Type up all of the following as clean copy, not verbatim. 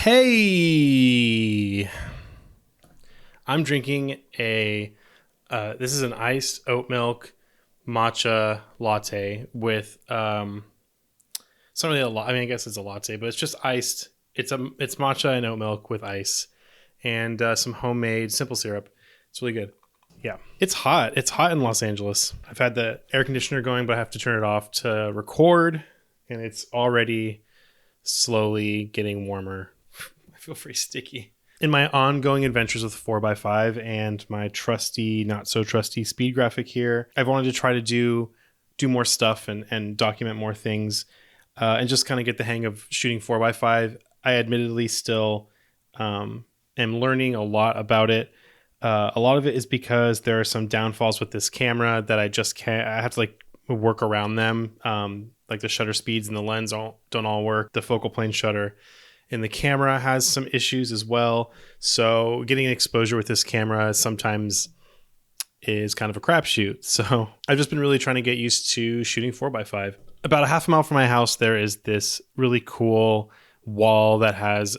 Hey, I'm drinking this is an iced oat milk matcha latte with, it's not really a lot. I mean, I guess it's a latte, but it's just iced. It's matcha and oat milk with ice and some homemade simple syrup. It's really good. Yeah, it's hot. It's hot in Los Angeles. I've had the air conditioner going, but I have to turn it off to record, and it's already slowly getting warmer. I feel very sticky. In my ongoing adventures with 4x5 and my trusty, not so trusty speed graphic here, I've wanted to try to do more stuff and document more things and just kind of get the hang of shooting 4x5. I admittedly still am learning a lot about it. A lot of it is because there are some downfalls with this camera that I just can't. I have to work around them. Like the shutter speeds and the lens don't all work. The focal plane shutter in the camera has some issues as well. So getting exposure with this camera sometimes is kind of a crapshoot. So I've just been really trying to get used to shooting 4x5. About a half a mile from my house, there is this really cool wall that has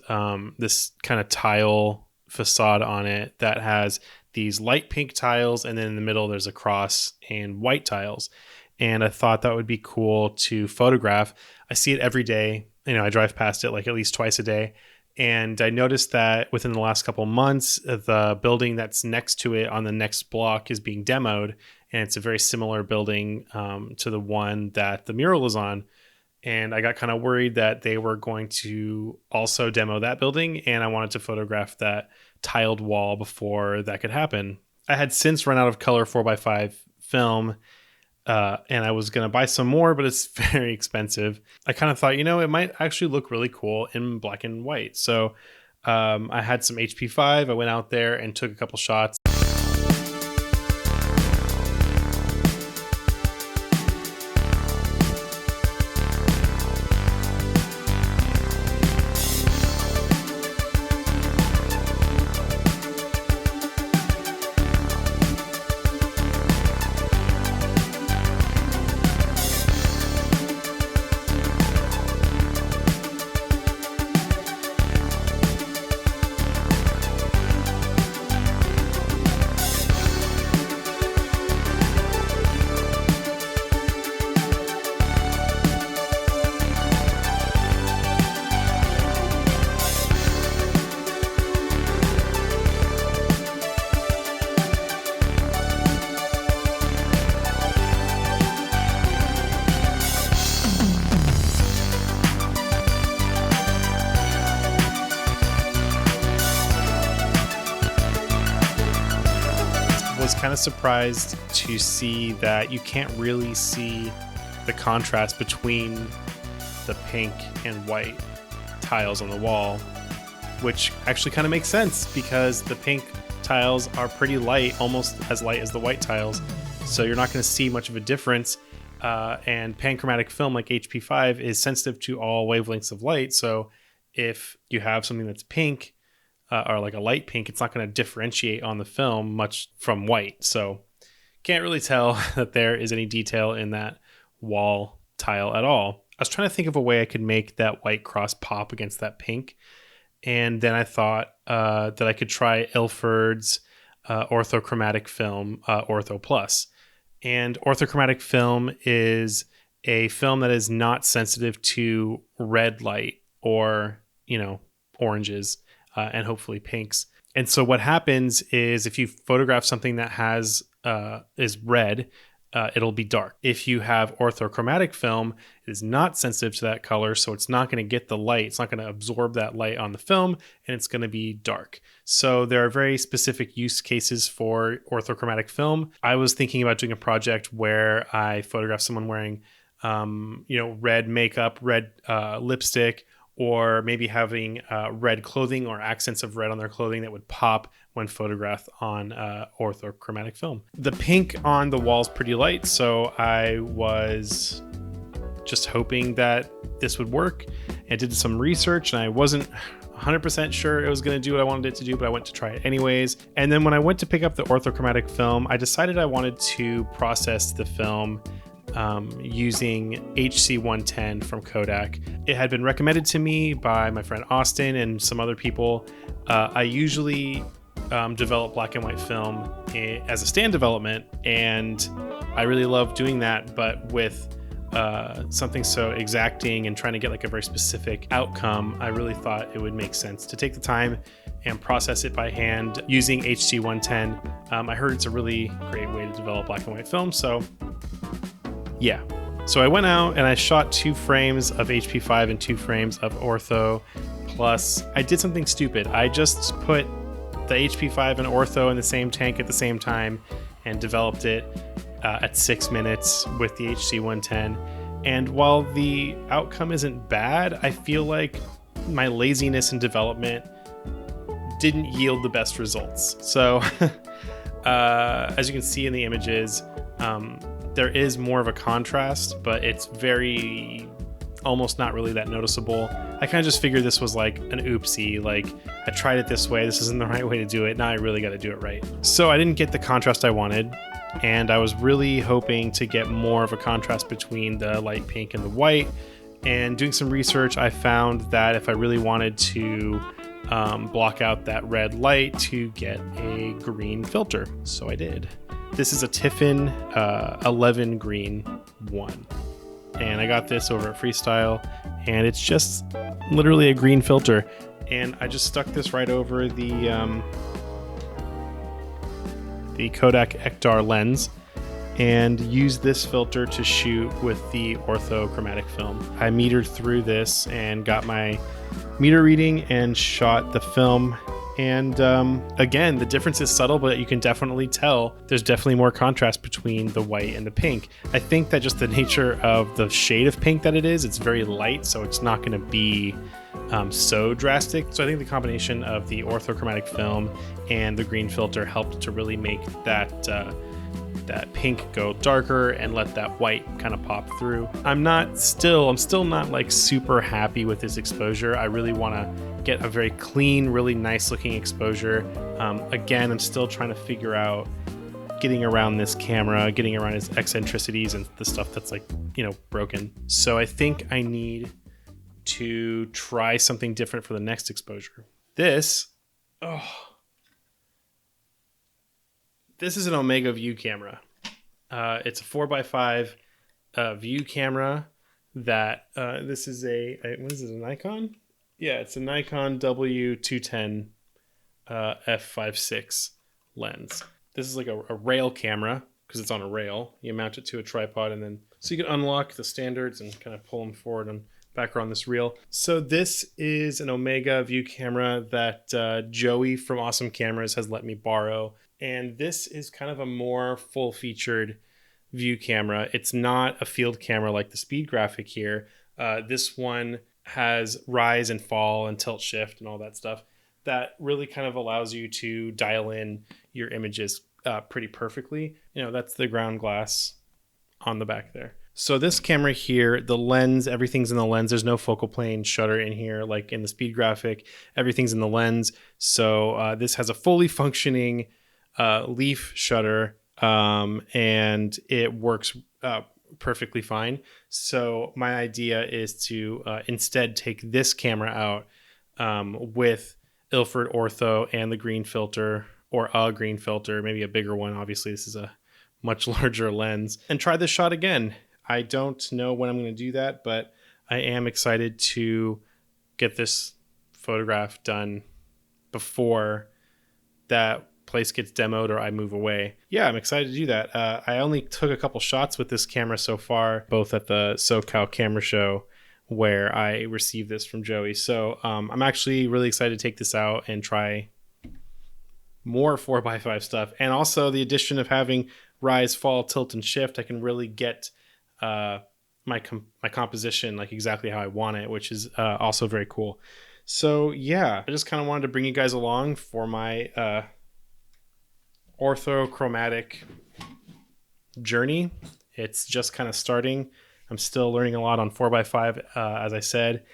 this kind of tile facade on it that has these light pink tiles, and then in the middle there's a cross and white tiles. And I thought that would be cool to photograph. I see it every day. I drive past it at least twice a day. And I noticed that within the last couple months, the building that's next to it on the next block is being demoed. And it's a very similar building to the one that the mural is on. And I got kind of worried that they were going to also demo that building. And I wanted to photograph that tiled wall before that could happen. I had since run out of color 4x5 film. And I was going to buy some more, but it's very expensive. I kind of thought, it might actually look really cool in black and white. So I had some HP5. I went out there and took a couple shots. Was kind of surprised to see that you can't really see the contrast between the pink and white tiles on the wall, which actually kind of makes sense because the pink tiles are pretty light, almost as light as the white tiles, so you're not going to see much of a difference. And panchromatic film like HP5 is sensitive to all wavelengths of light, so if you have something that's pink or like a light pink, it's not going to differentiate on the film much from white. So can't really tell that there is any detail in that wall tile at all. I was trying to think of a way I could make that white cross pop against that pink. And then I thought that I could try Ilford's orthochromatic film, Ortho Plus. And orthochromatic film is a film that is not sensitive to red light or, oranges. And hopefully pinks. And so what happens is if you photograph something that is red, it'll be dark. If you have orthochromatic film, it is not sensitive to that color, so it's not going to get the light. It's not going to absorb that light on the film, and it's going to be dark. So there are very specific use cases for orthochromatic film. I was thinking about doing a project where I photograph someone wearing, red makeup, red lipstick, or maybe having red clothing or accents of red on their clothing that would pop when photographed on orthochromatic film. The pink on the wall is pretty light, so I was just hoping that this would work. I did some research, and I wasn't 100% sure it was going to do what I wanted it to do, but I went to try it anyways. And then when I went to pick up the orthochromatic film, I decided I wanted to process the film using HC110 from Kodak. It had been recommended to me by my friend Austin and some other people. I usually develop black and white film as a stand development, and I really love doing that, but with something so exacting and trying to get like a very specific outcome, I really thought it would make sense to take the time and process it by hand using HC110. I heard it's a really great way to develop black and white film, so yeah. So I went out and I shot 2 frames of HP5 and 2 frames of Ortho Plus. I did something stupid. I just put the HP5 and Ortho in the same tank at the same time and developed it at 6 minutes with the HC110. And while the outcome isn't bad, I feel like my laziness in development didn't yield the best results. So as you can see in the images, there is more of a contrast, but it's very almost not really that noticeable. I kind of just figured this was like an oopsie, like I tried it this way, this isn't the right way to do it, now I really got to do it right. So I didn't get the contrast I wanted, and I was really hoping to get more of a contrast between the light pink and the white. And doing some research, I found that if I really wanted to block out that red light, to get a green filter. So I did. This is a Tiffin 11 green 1. And I got this over at Freestyle, and it's just literally a green filter. And I just stuck this right over the Kodak Ektar lens and used this filter to shoot with the orthochromatic film. I metered through this and got my meter reading and shot the film. And again, the difference is subtle, but you can definitely tell there's definitely more contrast between the white and the pink. I think that just the nature of the shade of pink that it is, it's very light, so it's not going to be so drastic. So I think the combination of the orthochromatic film and the green filter helped to really make that pink go darker and let that white kind of pop through. I'm still not like super happy with this exposure. I really want to get a very clean, really nice looking exposure. Again, I'm still trying to figure out getting around this camera, getting around its eccentricities and the stuff that's like, broken. So I think I need to try something different for the next exposure. This is an Omega View camera. It's a 4x5 view camera that this is what is it, a Nikon? Yeah, it's a Nikon W210 f5.6 lens. This is like a rail camera because it's on a rail. You mount it to a tripod, and then so you can unlock the standards and kind of pull them forward and back around this reel. So this is an Omega View camera that Joey from Awesome Cameras has let me borrow. And this is kind of a more full-featured view camera. It's not a field camera like the Speed Graphic here. This one has rise and fall and tilt shift and all that stuff that really kind of allows you to dial in your images pretty perfectly. That's the ground glass on the back there. So this camera here, the lens, everything's in the lens. There's no focal plane shutter in here like in the Speed Graphic. Everything's in the lens. So this has a fully functioning leaf shutter, and it works perfectly fine. So my idea is to instead take this camera out with Ilford Ortho and the green filter, or a green filter, maybe a bigger one. Obviously, this is a much larger lens, and try this shot again. I don't know when I'm going to do that, but I am excited to get this photograph done before that place gets demoed or I move away. Yeah, I'm excited to do that. I only took a couple shots with this camera so far, both at the SoCal Camera Show where I received this from Joey. So I'm actually really excited to take this out and try more 4x5 stuff. And also the addition of having rise, fall, tilt, and shift, I can really get my composition like exactly how I want it, which is also very cool. So yeah, I just kind of wanted to bring you guys along for my orthochromatic journey. It's just kind of starting. I'm still learning a lot on 4x5, as I said.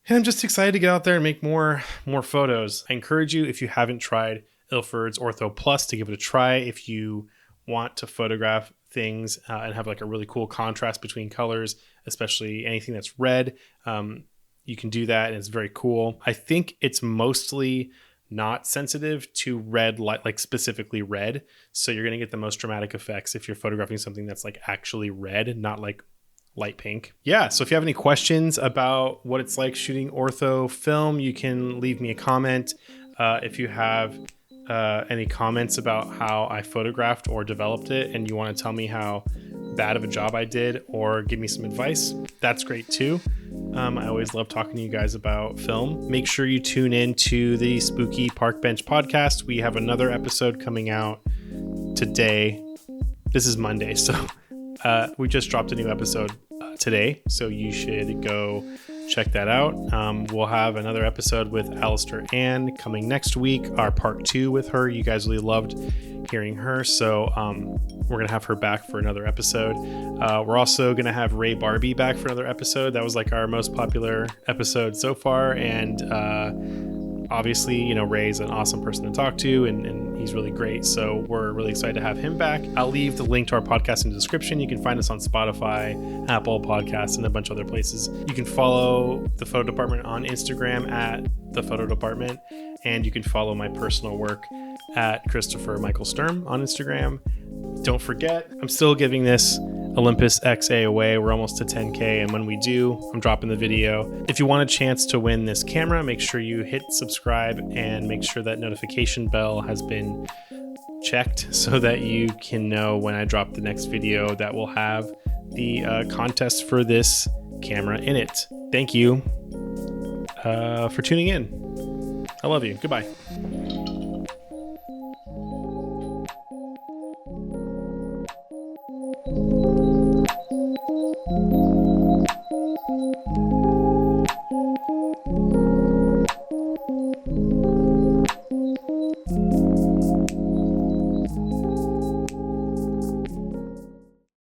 And I'm just excited to get out there and make more photos. I encourage you, if you haven't tried Ilford's Ortho Plus, to give it a try if you want to photograph things and have like a really cool contrast between colors, especially anything that's red. You can do that and it's very cool. I think it's mostly not sensitive to red light, like specifically red. So you're going to get the most dramatic effects if you're photographing something that's like actually red, not like light pink. Yeah. So if you have any questions about what it's like shooting ortho film, you can leave me a comment. If you have any comments about how I photographed or developed it and you want to tell me how bad of a job I did or give me some advice, that's great too. I always love talking to you guys about film. Make sure you tune in to the Spooky Park Bench podcast. We have another episode coming out today. This is Monday, so we just dropped a new episode today, so you should go check that out. We'll have another episode with Alistair Ann coming next week, our part 2 with her. You guys really loved hearing her, so we're gonna have her back for another episode. We're also gonna have Ray Barbie back for another episode. That was like our most popular episode so far, and obviously, you know, Ray's an awesome person to talk to, and he's really great. So we're really excited to have him back. I'll leave the link to our podcast in the description. You can find us on Spotify, Apple Podcasts, and a bunch of other places. You can follow the Photo Department on Instagram at the Photo Department, and you can follow my personal work at Christopher Michael Sturm on Instagram. Don't forget, I'm still giving this Olympus XA away. We're almost to 10K, and when we do, I'm dropping the video. If you want a chance to win this camera, make sure you hit subscribe and make sure that notification bell has been checked so that you can know when I drop the next video that will have the contest for this camera in it. Thank you for tuning in. I love you. Goodbye.